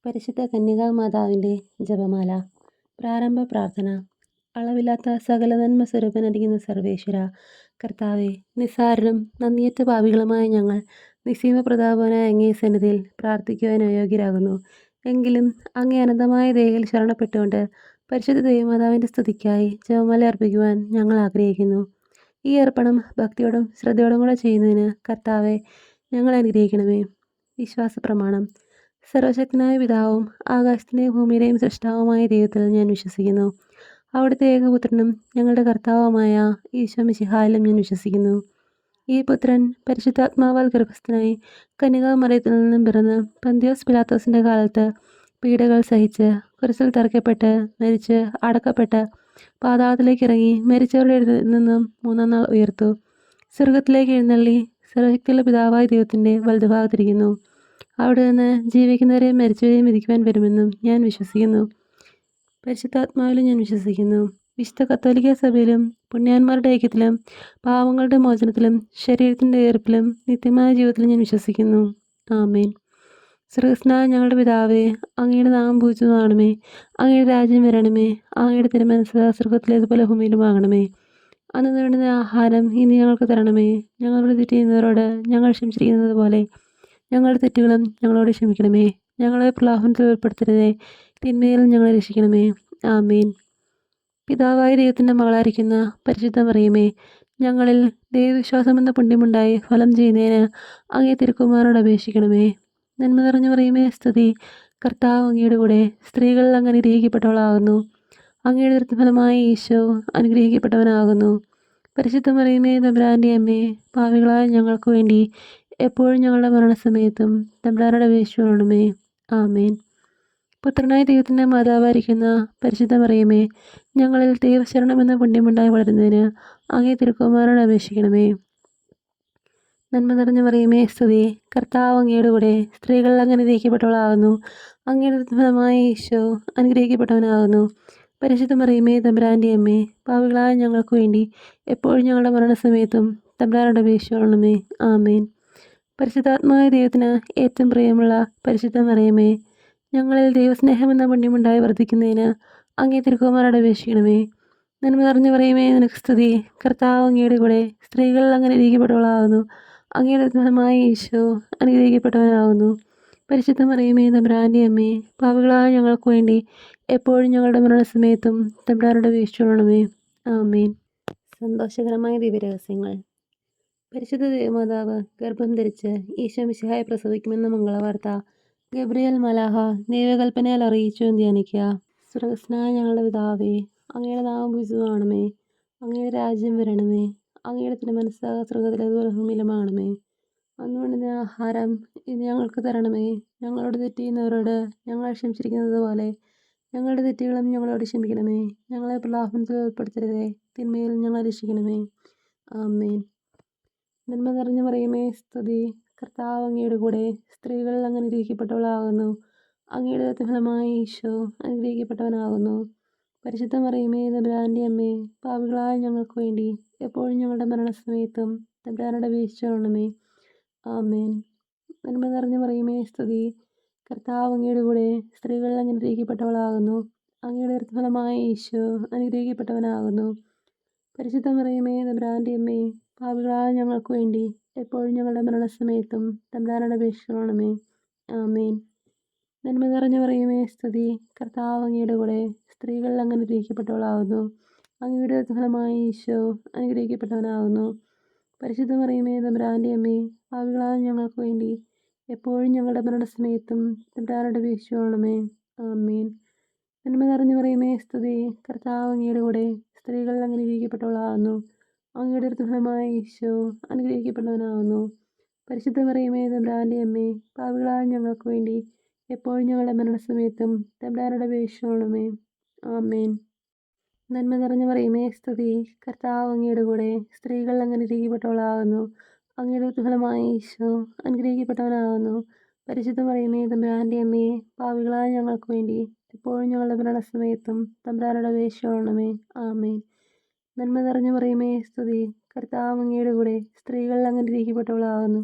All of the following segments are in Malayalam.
പരിശുദ്ധ കന്യകാമാതാവിൻ്റെ ജപമാല. പ്രാരംഭ പ്രാർത്ഥന. അളവില്ലാത്ത സകല നന്മ സ്വരൂപനായിരിക്കുന്ന സർവേശ്വര കർത്താവെ, നിസ്സാരരും നന്ദിയറ്റ പാപികളുമായ ഞങ്ങൾ നിസ്സീമ പ്രതാപനായ അങ്ങേ സന്നിധിയിൽ പ്രാർത്ഥിക്കുവാൻ അയോഗ്യരാകുന്നു. എങ്കിലും അങ്ങേ അനന്തമായ ദയയിൽ ശരണപ്പെട്ടുകൊണ്ട് പരിശുദ്ധ ദൈവമാതാവിൻ്റെ സ്തുതിക്കായി ജപമാല അർപ്പിക്കുവാൻ ഞങ്ങൾ ആഗ്രഹിക്കുന്നു. ഈ അർപ്പണം ഭക്തിയോടും ശ്രദ്ധയോടും കൂടെ ചെയ്യുന്നതിന് കർത്താവെ ഞങ്ങളെ അനുഗ്രഹിക്കണമേ. വിശ്വാസ പ്രമാണം. സർവശക്തനായ പിതാവും ആകാശത്തിൻ്റെയും ഭൂമിയുടെയും സൃഷ്ടാവുമായ ദൈവത്തിൽ ഞാൻ വിശ്വസിക്കുന്നു. അവിടുത്തെ ഏകപുത്രനും ഞങ്ങളുടെ കർത്താവുമായ ഈശോ മിശിഹായിലും ഞാൻ വിശ്വസിക്കുന്നു. ഈ പുത്രൻ പരിശുദ്ധാത്മാവാൽ ഗർഭസ്ഥനായി കന്യകാമറിയത്തിൽ നിന്നും പിറന്ന് പന്തിയോസ് പിലാത്തോസിൻ്റെ കാലത്ത് പീഡകൾ സഹിച്ച് കുരിശിൽ തറയ്ക്കപ്പെട്ട് മരിച്ച് അടക്കപ്പെട്ട് പാതാളത്തിലേക്ക് ഇറങ്ങി മരിച്ചവരുടെ ഇടയിൽ നിന്നും മൂന്നാം നാൾ ഉയർത്തു. സ്വർഗത്തിലേക്ക് എഴുന്നള്ളി സർവശക്തിയുള്ള പിതാവായ ദൈവത്തിൻ്റെ വലതുഭാഗത്തിരിക്കുന്നു. അവിടെ നിന്ന് ജീവിക്കുന്നവരെയും മരിച്ചവരെയും വിധിക്കുവാൻ വരുമെന്നും ഞാൻ വിശ്വസിക്കുന്നു. പരിശുദ്ധാത്മാവിലും ഞാൻ വിശ്വസിക്കുന്നു. വിശുദ്ധ കത്തോലിക്ക സഭയിലും പുണ്യാന്മാരുടെ ഐക്യത്തിലും പാവങ്ങളുടെ മോചനത്തിലും ശരീരത്തിൻ്റെ ഉയർപ്പിലും നിത്യമായ ജീവിതത്തിലും ഞാൻ വിശ്വസിക്കുന്നു. ആമേൻ. സ്വർഗസ്നായ ഞങ്ങളുടെ പിതാവേ, അങ്ങയുടെ നാമം പൂജിതമാകണമേ. അങ്ങയുടെ രാജ്യം വരണമേ. അങ്ങയുടെ തിരുമനസ്സ് സ്വർഗത്തിലേതുപോലെ ഭൂമിയിലുമാകണമേ. അന്ന് വേണ്ടുന്ന ആഹാരം ഇനി ഞങ്ങൾക്ക് തരണമേ. ഞങ്ങളോട് തെറ്റ് ചെയ്യുന്നവരോട് ഞങ്ങൾ ക്ഷമിച്ചിരിക്കുന്നത് പോലെ ഞങ്ങളുടെ തെറ്റുകളും ഞങ്ങളോട് ക്ഷമിക്കണമേ. ഞങ്ങളെ പ്രലോഭനത്തിൽ ഉൾപ്പെടുത്തരുതേ, തിന്മയിൽ ഞങ്ങളെ രക്ഷിക്കണമേ. ആമേൻ. പിതാവായ ദൈവത്തിൻ്റെ മകളായിരിക്കുന്ന പരിശുദ്ധ മറിയമേ, ഞങ്ങളിൽ ദൈവവിശ്വാസമെന്ന പുണ്യമുണ്ടായി ഫലം ചെയ്യുന്നതിന് അങ്ങേ തിരുക്കുമാരനോട് അപേക്ഷിക്കണമേ. നന്മ നിറഞ്ഞു മറിയമേ, സ്തുതി. കർത്താവ് അങ്ങയുടെ കൂടെ സ്ത്രീകളിൽ അങ്ങ് അനുഗ്രഹിക്കപ്പെട്ടവളാകുന്നു. അങ്ങയുടെ ദൃഢഫലമായ ഈശോ അനുഗ്രഹിക്കപ്പെട്ടവനാകുന്നു. പരിശുദ്ധ മറിയമേ, തമ്പുരാൻ്റെ അമ്മേ, പാപികളായ ഞങ്ങൾക്ക് വേണ്ടി എപ്പോഴും ഞങ്ങളുടെ മരണസമയത്തും തമ്പുരാനോട് അപേക്ഷിച്ചുകൊള്ളണമേ. ആമേൻ. പുത്രനായ ദൈവത്തിൻ്റെ മാതാവായിരിക്കുന്ന പരിശുദ്ധ മറിയമേ, ഞങ്ങളിൽ ദൈവശരണമെന്ന പുണ്യമുണ്ടായി വളരുന്നതിന് അങ്ങേ തിരുക്കുമാരനോട് അപേക്ഷിക്കണമേ. നന്മ നിറഞ്ഞ മറിയമേ, സ്തുതി. കർത്താവ് അങ്ങയുടെ കൂടെ സ്ത്രീകളിൽ അങ്ങ് അനുഗ്രഹിക്കപ്പെട്ടവളാകുന്നു. അങ്ങയുടെ ഫലമായ ഈശോ അനുഗ്രഹിക്കപ്പെട്ടവനാകുന്നു. പരിശുദ്ധ മറിയമേ, തമ്പുരാൻ്റെ അമ്മേ, പാപികളായ ഞങ്ങൾക്ക് വേണ്ടി എപ്പോഴും ഞങ്ങളുടെ മരണസമയത്തും തമ്പുരാനോട് അപേക്ഷിച്ചുകൊള്ളണമേ. ആമേൻ. പരിശുദ്ധാത്മാവായ ദൈവത്തിന് ഏറ്റവും പ്രിയമുള്ള പരിശുദ്ധ മറിയമേ, ഞങ്ങളിൽ ദൈവസ്നേഹമെന്ന പുണ്യമുണ്ടായി വർദ്ധിക്കുന്നതിന് അങ്ങേ തിരുക്കുമാരനോട് അപേക്ഷിക്കണമേ. നന്മ നിറഞ്ഞു മറിയമേ, നിനക്ക് സ്തുതി. കർത്താവ് അങ്ങയുടെ കൂടെ സ്ത്രീകളിൽ അങ്ങ് അനുഗ്രഹിക്കപ്പെട്ടവളാകുന്നു. അങ്ങയുടെ ഫലമായ ഈശോ അനുഗ്രഹിക്കപ്പെട്ടവനാകുന്നു. പരിശുദ്ധ മറിയമേ, തമ്പുരാൻ്റെ അമ്മേ, പാപികളായ ഞങ്ങൾക്ക് വേണ്ടി എപ്പോഴും ഞങ്ങളുടെ മരണസമയത്തും തമ്പുരാനോട് അപേക്ഷിച്ചുകൊള്ളണമേ. ആമേൻ. സന്തോഷകരമായ ദിവ്യരഹസ്യങ്ങൾ. പരിശുദ്ധ ദേവമാതാവ് ഗർഭം ധരിച്ച് ഈശോ മിശിഹായെ പ്രസവിക്കുമെന്ന മംഗളവാർത്ത ഗബ്രിയേൽ മലാഹ ദൈവകൽപ്പനയാൽ അറിയിച്ചു എന്ന് ധ്യാനിക്കുക. സ്വർഗസ്നായ ഞങ്ങളുടെ പിതാവേ, അങ്ങയുടെ നാമം പൂജിതമാകണമേ. അങ്ങയുടെ രാജ്യം വരണമേ. അങ്ങയുടെ തിരുമനസ്സ് സ്വർഗത്തിലേതുപോലെ ഭൂമിയിലുമാകണമേ. അന്ന് വേണ്ടുന്ന ആഹാരം ഇന്ന് ഞങ്ങൾക്ക് തരണമേ. ഞങ്ങളോട് തെറ്റ് ചെയ്യുന്നവരോട് ഞങ്ങൾ ക്ഷമിച്ചിരിക്കുന്നത് പോലെ ഞങ്ങളുടെ തെറ്റുകളും ഞങ്ങളോട് ക്ഷമിക്കണമേ. ഞങ്ങളെ പ്രലോഭനത്തിൽ ഉൾപ്പെടുത്തരുതേ, തിന്മയിൽ ഞങ്ങളെ രക്ഷിക്കണമേ. ആമേൻ. നന്മ നിറഞ്ഞു മറിയമേ, സ്തുതി. കർത്താവ് അങ്ങയുടെ കൂടെ സ്ത്രീകളിൽ അങ്ങ് അനുഗ്രഹിക്കപ്പെട്ടവളാകുന്നു. അങ്ങയുടെ ഫലമായ ഈശോ അനുഗ്രഹിക്കപ്പെട്ടവനാകുന്നു. പരിശുദ്ധ മറിയമേ, തമ്പുരാൻ്റെ അമ്മേ, പാപികളായ ഞങ്ങൾക്ക് വേണ്ടി എപ്പോഴും ഞങ്ങളുടെ മരണസമയത്തും തമ്പുരാനോട് അപേക്ഷിച്ചുകൊള്ളണമേ. ആമേൻ. നന്മ നിറഞ്ഞു മറിയമേ, സ്തുതി. കർത്താവ് അങ്ങയുടെ കൂടെ സ്ത്രീകളിൽ അങ്ങ് അനുഗ്രഹിക്കപ്പെട്ടവളാകുന്നു. അങ്ങയുടെ ഫലമായ ഈശോ അനുഗ്രഹിക്കപ്പെട്ടവനാകുന്നു. പരിശുദ്ധ മറിയമേ, തമ്പുരാൻ്റെ അമ്മേ, പാപികളായ ഞങ്ങൾക്ക് വേണ്ടി എപ്പോഴും ഞങ്ങളുടെ മരണസമയത്തും തമ്പുരാനോട് അപേക്ഷിച്ചുകൊള്ളണമേ. ആമേൻ. നന്മ നിറഞ്ഞു മറിയമേ, സ്തുതി. കർത്താവ് അങ്ങയുടെ കൂടെ സ്ത്രീകളിൽ അങ്ങ് അനുഗ്രഹിക്കപ്പെട്ടവളാകുന്നു. അങ്ങയുടെ ഫലമായ ഈശോ അനുഗ്രഹിക്കപ്പെട്ടവനാകുന്നു. പരിശുദ്ധ മറിയമേ, തമ്പുരാൻ്റെ അമ്മേ, പാപികളായ ഞങ്ങൾക്ക് വേണ്ടി എപ്പോഴും ഞങ്ങളുടെ മരണസമയത്തും തമ്പുരാനോട് അപേക്ഷിച്ചുകൊള്ളണമേ. ആമേൻ. നന്മ നിറഞ്ഞു മറിയമേ, സ്തുതി. കർത്താവ് അങ്ങയുടെ കൂടെ സ്ത്രീകളിൽ അങ്ങ് അനുഗ്രഹിക്കപ്പെട്ടവളാകുന്നു. അങ്ങയുടെ ഫലമായ ഈശോ അനുഗ്രഹിക്കപ്പെട്ടവനാകുന്നു. പരിശുദ്ധ മറിയമേ, തമ്പുരാൻ്റെ അമ്മേ, പാപികളായ ഞങ്ങൾക്ക് വേണ്ടി എപ്പോഴും ഞങ്ങളുടെ മരണസമയത്തും തമ്പുരാനോട് അപേക്ഷിച്ചുകൊള്ളണമേ. ആമേൻ. നന്മ നിറഞ്ഞു മറിയമേ, സ്തുതി. കർത്താവ് അങ്ങയുടെ കൂടെ സ്ത്രീകളിൽ അങ്ങ് അനുഗ്രഹിക്കപ്പെട്ടവളാകുന്നു. അങ്ങയുടെ ഫലമായ ഈശോ അനുഗ്രഹിക്കപ്പെട്ടവനാകുന്നു. പരിശുദ്ധ മറിയമേ, തമ്പുരാൻ്റെ അമ്മേ, പാപികളായ ഞങ്ങൾക്ക് വേണ്ടി എപ്പോഴും ഞങ്ങളുടെ മരണസമയത്തും തമ്പുരാനോട് അപേക്ഷിച്ചുകൊള്ളണമേ. ആമേൻ. നന്മ നിറഞ്ഞു മറിയമേ, സ്തുതി. കർത്താവ് അങ്ങയുടെ കൂടെ സ്ത്രീകളിൽ അങ്ങ് അനുഗ്രഹിക്കപ്പെട്ടവളാകുന്നു.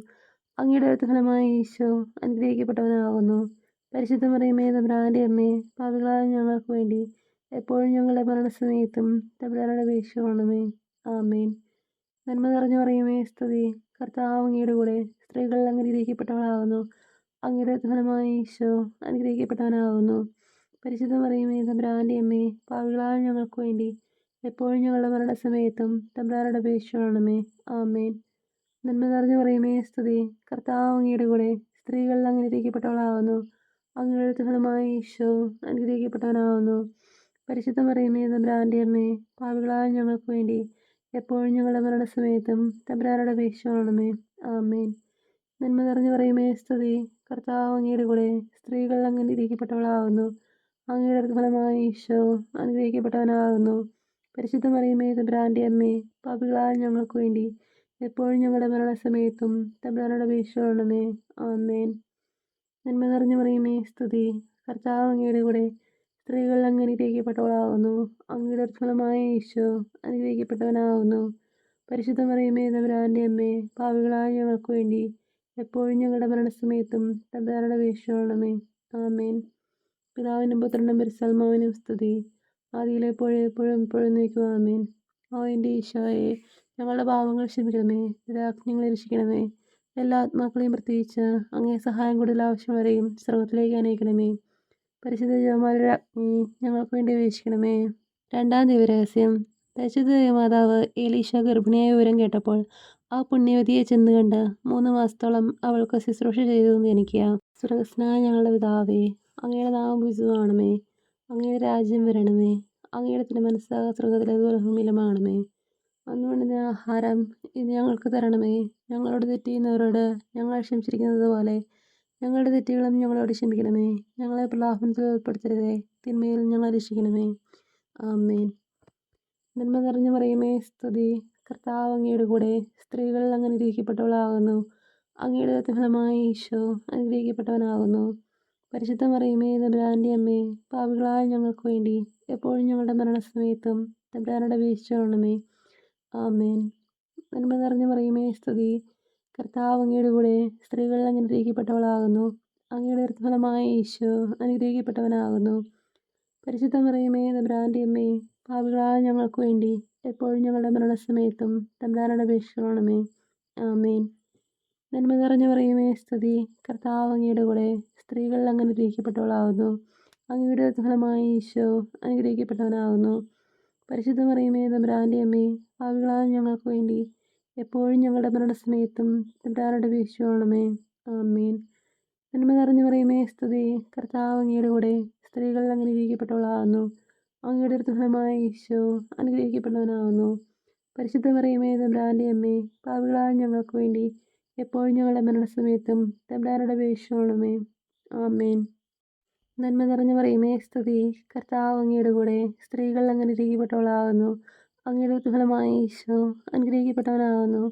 അങ്ങയുടെ ഫലമായ ഈശോ അനുഗ്രഹിക്കപ്പെട്ടവനാകുന്നു. പരിശുദ്ധ മറിയമേ തമ്പുരാന്റെ അമ്മേ, പാപികളായ ഞങ്ങൾക്ക് വേണ്ടി എപ്പോഴും ഞങ്ങളുടെ മരണസമയത്തും തമ്പുരാനോട് അപേക്ഷിക്കണമേ. ആമേൻ. നന്മ നിറഞ്ഞ മറിയമേ സ്തുതി. കർത്താവ് അങ്ങയുടെ കൂടെ സ്ത്രീകൾ അങ്ങ് അനുഗ്രഹിക്കപ്പെട്ടവളാകുന്നു. അങ്ങയുടെ ഫലമായ ഈശോ അനുഗ്രഹിക്കപ്പെട്ടവനാകുന്നു. പരിശുദ്ധ മറിയമേ തമ്പുരാന്റെ അമ്മേ, പാപികളായ ഞങ്ങൾക്ക് വേണ്ടി എപ്പോഴും ഞങ്ങളുടെ മരണസമയത്തും തമ്പുരാനോട് അപേക്ഷിക്കണമേ. ആമേൻ. നന്മ നിറഞ്ഞ മറിയമേ സ്തുതി. കർത്താവ് അങ്ങയുടെ കൂടെ സ്ത്രീകൾ അങ്ങ് അനുഗ്രഹിക്കപ്പെട്ടവളാകുന്നു. അങ്ങയുടെ ഫലമായ ഈശോ അനുഗ്രഹിക്കപ്പെട്ടവനാകുന്നു. പരിശുദ്ധ മറിയമേ തമ്പുരാന്റെ അമ്മേ, പാപികളായ ഞങ്ങൾക്ക് വേണ്ടി എപ്പോഴും ഞങ്ങളുടെ മരണസമയത്തും തമ്പുരാനോട് അപേക്ഷിക്കണമേ. ആമേൻ. നന്മ നിറഞ്ഞ മറിയമേ സ്തുതി. കർത്താവ് അങ്ങയുടെ കൂടെ സ്ത്രീകൾ അങ്ങ് അനുഗ്രഹിക്കപ്പെട്ടവളാകുന്നു. അങ്ങയുടെ ഫലമായ ഈശോ അനുഗ്രഹിക്കപ്പെട്ടവനാകുന്നു. പരിശുദ്ധ മറിയമേ തമ്പുരാന്റെ അമ്മേ, പാപികളായ ഞങ്ങൾക്ക് വേണ്ടി എപ്പോഴും ഞങ്ങളുടെ മരണസമയത്തും തമ്പുരാനോട് അപേക്ഷിക്കണമേ. ആമേൻ. നന്മ നിറഞ്ഞ മറിയമേ സ്തുതി. കർത്താവ് അങ്ങയുടെ കൂടെ സ്ത്രീകൾ അങ്ങ് അനുഗ്രഹിക്കപ്പെട്ടവളാകുന്നു. അങ്ങയുടെ ഫലമായ ഈശോ അനുഗ്രഹിക്കപ്പെട്ടവനാകുന്നു. പരിശുദ്ധ മറിയമേ തമ്പുരാന്റെ അമ്മേ, പാപികളായ ഞങ്ങൾക്ക് വേണ്ടി എപ്പോഴും ഞങ്ങളുടെ മരണസമയത്തും തമ്പുരാനോട് അപേക്ഷിക്കണമേ. ആമേൻ. പിതാവിനും പുത്രനും പരിശുദ്ധാത്മാവിനും സ്തുതി. ആദിയിലെ എപ്പോഴും നീക്കുക. ആമേൻ. ഓ എൻ്റെ ഈശോയെ, ഞങ്ങളുടെ പാപങ്ങൾ ക്ഷമിക്കണമേ. നിരാജ്ഞങ്ങളെ രക്ഷിക്കണമേ. എല്ലാ ആത്മാക്കളെയും പ്രത്യേകിച്ച് അങ്ങേ സഹായം കൂടുതൽ ആവശ്യമുള്ളവരെയും സ്വർഗത്തിലേക്ക് അനയിക്കണമേ. പരിശുദ്ധ ജപമാലയുടെ അഗ്നി ഞങ്ങൾക്ക് വേണ്ടി അപേക്ഷിക്കണമേ. രണ്ടാം ദിവരഹസ്യം. പരിശുദ്ധ മാതാവ് എലീശ ഗർഭിണിയായ വിവരം കേട്ടപ്പോൾ ആ പുണ്യവതിയെ ചെന്ന് കണ്ട് 3 മാസത്തോളം അവൾക്ക് ശുശ്രൂഷ ചെയ്തു ജനിക്കുക. സ്വർഗസ്നായ ഞങ്ങളുടെ പിതാവേ, അങ്ങയുടെ നാമം പൂജിതമാകണമേ. അങ്ങയുടെ രാജ്യം വരണമേ. അങ്ങയുടെ തിരുമനസ്സ് സ്വർഗത്തിലേതുപോലെ ഭൂമിയിലുമാകണമേ. അന്നുവേണ്ടുന്ന ആഹാരം ഇന്ന് ഞങ്ങൾക്ക് തരണമേ. ഞങ്ങളോട് തെറ്റ് ചെയ്യുന്നവരോട് ഞങ്ങൾ ക്ഷമിച്ചിരിക്കുന്നത് പോലെ ഞങ്ങളുടെ തെറ്റുകളും ഞങ്ങളോട് ക്ഷമിക്കണമേ. ഞങ്ങളെ പ്രലോഭനത്തിൽ ഉൾപ്പെടുത്തരുതേ, തിന്മയിൽ ഞങ്ങളെ രക്ഷിക്കണമേ. ആമേൻ. നന്മ നിറഞ്ഞ മറിയമേ സ്തുതി. കർത്താവ് അങ്ങയുടെ കൂടെ സ്ത്രീകൾ അങ്ങ് അനുഗ്രഹിക്കപ്പെട്ടവളാകുന്നു. അങ്ങയുടെ ഫലമായ ഈശോ അനുഗ്രഹിക്കപ്പെട്ടവനാകുന്നു. പരിശുദ്ധ മറിയമേ തമ്പുരാന്റെ അമ്മേ, പാപികളായ ഞങ്ങൾക്ക് വേണ്ടി എപ്പോഴും ഞങ്ങളുടെ മരണസമയത്തും തമ്പുരാനോട് അപേക്ഷിക്കണമേ. ആമേൻ. നന്മ നിറഞ്ഞ മറിയമേ സ്തുതി. കർത്താവ് അങ്ങയുടെ കൂടെ സ്ത്രീകൾ അങ്ങ് അനുഗ്രഹിക്കപ്പെട്ടവളാകുന്നു. അങ്ങയുടെ ഫലമായ ഈശോ അനുഗ്രഹിക്കപ്പെട്ടവനാകുന്നു. പരിശുദ്ധ മറിയമേ തമ്പുരാന്റെ അമ്മേ, പാപികളായ ഞങ്ങൾക്ക് വേണ്ടി എപ്പോഴും ഞങ്ങളുടെ മരണസമയത്തും തമ്പുരാനോട് അപേക്ഷിക്കണമേ. ആമേൻ. നന്മ നിറഞ്ഞ മറിയമേ സ്തുതി. കർത്താവ് അങ്ങയുടെ കൂടെ സ്ത്രീകൾ അങ്ങ് അനുഗ്രഹിക്കപ്പെട്ടവളാകുന്നു. അങ്ങയുടെ ഫലമായ ഈശോ അനുഗ്രഹിക്കപ്പെട്ടവനാകുന്നു. പരിശുദ്ധ മറിയമേ തമ്പുരാന്റെ അമ്മേ, പാപികളായ ഞങ്ങൾക്ക് വേണ്ടി എപ്പോഴും ഞങ്ങളുടെ മരണസമയത്തും തമ്പുരാനോട് അപേക്ഷിക്കണമേ. ആമേൻ. നന്മ നിറഞ്ഞ മറിയമേ സ്തുതി. കർത്താവ് അങ്ങയുടെ കൂടെ സ്ത്രീകൾ അങ്ങ് അനുഗ്രഹിക്കപ്പെട്ടവളാകുന്നു. അങ്ങയുടെ ഫലമായ ഈശോ അനുഗ്രഹിക്കപ്പെട്ടവനാകുന്നു. പരിശുദ്ധ മറിയമേ തമ്പുരാന്റെ അമ്മേ, പാപികളായ ഞങ്ങൾക്ക് വേണ്ടി എപ്പോഴും ഞങ്ങളുടെ മരണസമയത്തും തമ്പുരാനോട് അപേക്ഷിക്കണമേ. ആമേൻ. നന്മ നിറഞ്ഞ മറിയമേ സ്തുതി. കർത്താവ് അങ്ങയുടെ കൂടെ സ്ത്രീകൾ അങ്ങ് അനുഗ്രഹിക്കപ്പെട്ടവളാകുന്നു. അങ്ങയുടെ ഫലമായ ഈശോ അനുഗ്രഹിക്കപ്പെട്ടവനാകുന്നു.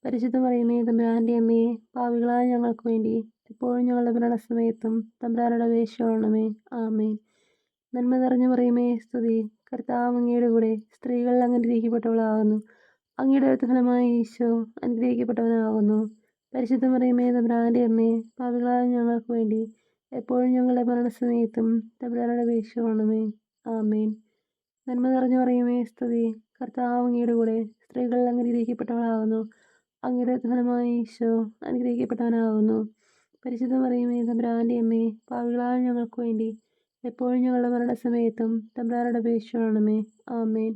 പരിശുദ്ധ മറിയമേ തമ്പുരാന്റെ അമ്മേ, പാപികളായ ഞങ്ങൾക്ക് വേണ്ടി എപ്പോഴും ഞങ്ങളുടെ മരണസമയത്തും തമ്പുരാനോട് അപേക്ഷിക്കണമേ. ആമേൻ. നന്മ നിറഞ്ഞ മറിയമേ സ്തുതി. കർത്താവ് അങ്ങയുടെ കൂടെ സ്ത്രീകൾ അങ്ങ് അനുഗ്രഹിക്കപ്പെട്ടവളാകുന്നു. അങ്ങയുടെ ഫലമായ ഈശോ അനുഗ്രഹിക്കപ്പെട്ടവനാകുന്നു. പരിശുദ്ധ മറിയമേ തമ്പുരാന്റെ അമ്മേ, പാപികളായ ഞങ്ങൾക്ക് വേണ്ടി എപ്പോഴും ഞങ്ങളുടെ മരണസമയത്തും തമ്പുരാനോട് അപേക്ഷിക്കണമേ. ആമേൻ. നന്മ നിറഞ്ഞ മറിയമേ സ്തുതി. കർത്താവ് അങ്ങയുടെ കൂടെ സ്ത്രീകൾ അങ്ങ് അനുഗ്രഹിക്കപ്പെട്ടവളാകുന്നു. അങ്ങയുടെ ഫലമായ ഈശോ അനുഗ്രഹിക്കപ്പെട്ടവനാകുന്നു. പരിശുദ്ധ മറിയമേ തമ്പുരാന്റെ അമ്മേ, പാപികളായ ഞങ്ങൾക്ക് വേണ്ടി എപ്പോഴും ഞങ്ങളുടെ മരണസമയത്തും തമ്പുരാനോട് അപേക്ഷിക്കണമേ. ആമേൻ.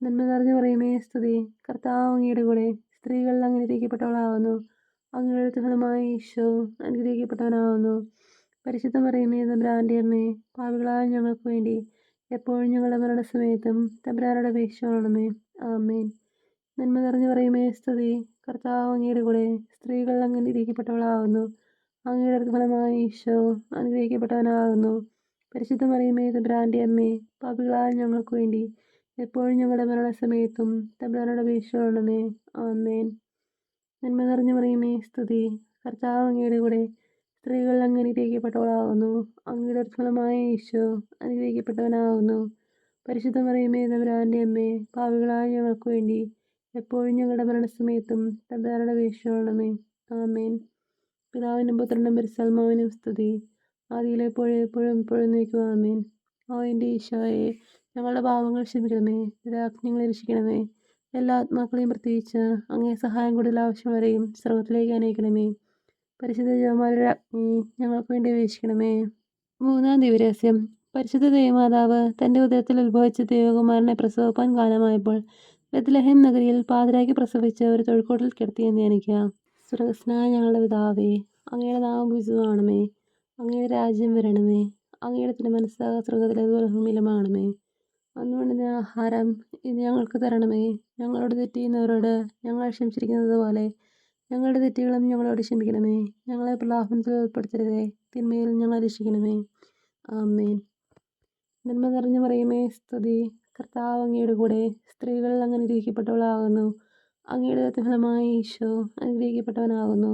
നന്മ നിറഞ്ഞ മറിയമേ സ്തുതി. കർത്താവ് അങ്ങയുടെ കൂടെ സ്ത്രീകൾ അങ്ങ് അനുഗ്രഹിക്കപ്പെട്ടവളാകുന്നു. അങ്ങയുടെ ഫലമായ ഈശോ അനുഗ്രഹിക്കപ്പെട്ടവനാകുന്നു. പരിശുദ്ധ മറിയമേ തമ്പുരാന്റെ അമ്മേ, പാപികളായ ഞങ്ങൾക്ക് വേണ്ടി എപ്പോഴും ഞങ്ങളുടെ മരണസമയത്തും തമ്പുരാനോട് അപേക്ഷിക്കണമേ. ആമേൻ. നന്മ നിറഞ്ഞ മറിയമേ സ്തുതി. കർത്താവ് അങ്ങയുടെ കൂടെ സ്ത്രീകൾ അങ്ങ് അനുഗ്രഹിക്കപ്പെട്ടവളാകുന്നു. അങ്ങയുടെ ഫലമായ ഈശോ അനുഗ്രഹിക്കപ്പെട്ടവനാകുന്നു. പരിശുദ്ധ മറിയമേ തമ്പുരാന്റെ അമ്മേ, പാപികളായ ഞങ്ങൾക്ക് വേണ്ടി എപ്പോഴും ഞങ്ങളുടെ മരണസമയത്തും തമ്പുരാനോട് അപേക്ഷിക്കണമേ. ആമേൻ. നന്മ നിറഞ്ഞ മറിയമേ സ്തുതി. കർത്താവ് അങ്ങയുടെ കൂടെ സ്ത്രീകൾ അങ്ങ് അനുഗ്രഹിക്കപ്പെട്ടവളാകുന്നു. അങ്ങയുടെ ഫലമായ ഈശോ അനുഗ്രഹിക്കപ്പെട്ടവനാകുന്നു. പരിശുദ്ധ മറിയമേ തമ്പുരാന്റെ അമ്മേ, പാപികളായ ഞങ്ങൾക്ക് വേണ്ടി എപ്പോഴും ഞങ്ങളുടെ മരണസമയത്തും തമ്പുരാനോട് അപേക്ഷിക്കണമേ. ആമേൻ. പിതാവിനും പുത്രനും പരിശുദ്ധാത്മാവിനും സ്തുതി. ആദിയിലെ പോലെ എപ്പോഴും എപ്പോഴും നീക്കുക ആമേൻ. ഓ എൻ്റെ ഈശോയെ, ഞങ്ങളുടെ പാവങ്ങൾ ക്ഷമിക്കണമേ, രാജ്ഞങ്ങളെ രക്ഷിക്കണമേ. എല്ലാ ആത്മാക്കളെയും പ്രത്യേകിച്ച് അങ്ങേ സഹായം കൂടുതൽ ആവശ്യമുള്ളവരെയും സ്വർഗത്തിലേക്ക് അനയിക്കണമേ. പരിശുദ്ധ ജപമാലയുടെ രാജ്ഞി ഞങ്ങൾക്ക് വേണ്ടി അപേക്ഷിക്കണമേ. മൂന്നാം ദിവരഹസ്യം. പരിശുദ്ധ ദൈവമാതാവ് തൻ്റെ ഉദരത്തിൽ ഉത്ഭവിച്ച ദൈവകുമാരനെ പ്രസവിപ്പാൻ കാലമായപ്പോൾ ബത്ലഹേം നഗരിയിൽ പാതിരായ്ക്ക് പ്രസവിച്ച് ഒരു തൊഴുക്കോട്ടിൽ കിടത്തിയെന്ന് ധ്യാനിക്കുക. സ്വർഗസ്നായ ഞങ്ങളുടെ പിതാവേ, അങ്ങയുടെ നാമം പൂജിതമാകണമേ, അങ്ങയുടെ രാജ്യം വരണമേ, അങ്ങയുടെ തിരുമനസ്സ് സ്വർഗത്തിലേതുപോലെ ഭൂമിയിലുമാകണമേ. അന്ന് വേണ്ടുന്ന ആഹാരം ഇന്ന് ഞങ്ങൾക്ക് തരണമേ. ഞങ്ങളോട് തെറ്റ് ചെയ്യുന്നവരോട് ഞങ്ങൾ ക്ഷമിച്ചിരിക്കുന്നത് പോലെ ഞങ്ങളുടെ തെറ്റുകളും ഞങ്ങളോട് ക്ഷമിക്കണമേ. ഞങ്ങളെ പ്രലോഭനത്തിൽ ഉൾപ്പെടുത്തരുതേ, തിന്മയിൽ ഞങ്ങളെ രക്ഷിക്കണമേ. ആമേൻ. നന്മ നിറഞ്ഞു മറിയമേ സ്തുതി, കർത്താവ് അങ്ങയുടെ കൂടെ, സ്ത്രീകൾ അങ്ങ് അനുഗ്രഹിക്കപ്പെട്ടവളാകുന്നു. അങ്ങയുടെ ഫലമായ ഈശോ അനുഗ്രഹിക്കപ്പെട്ടവനാകുന്നു.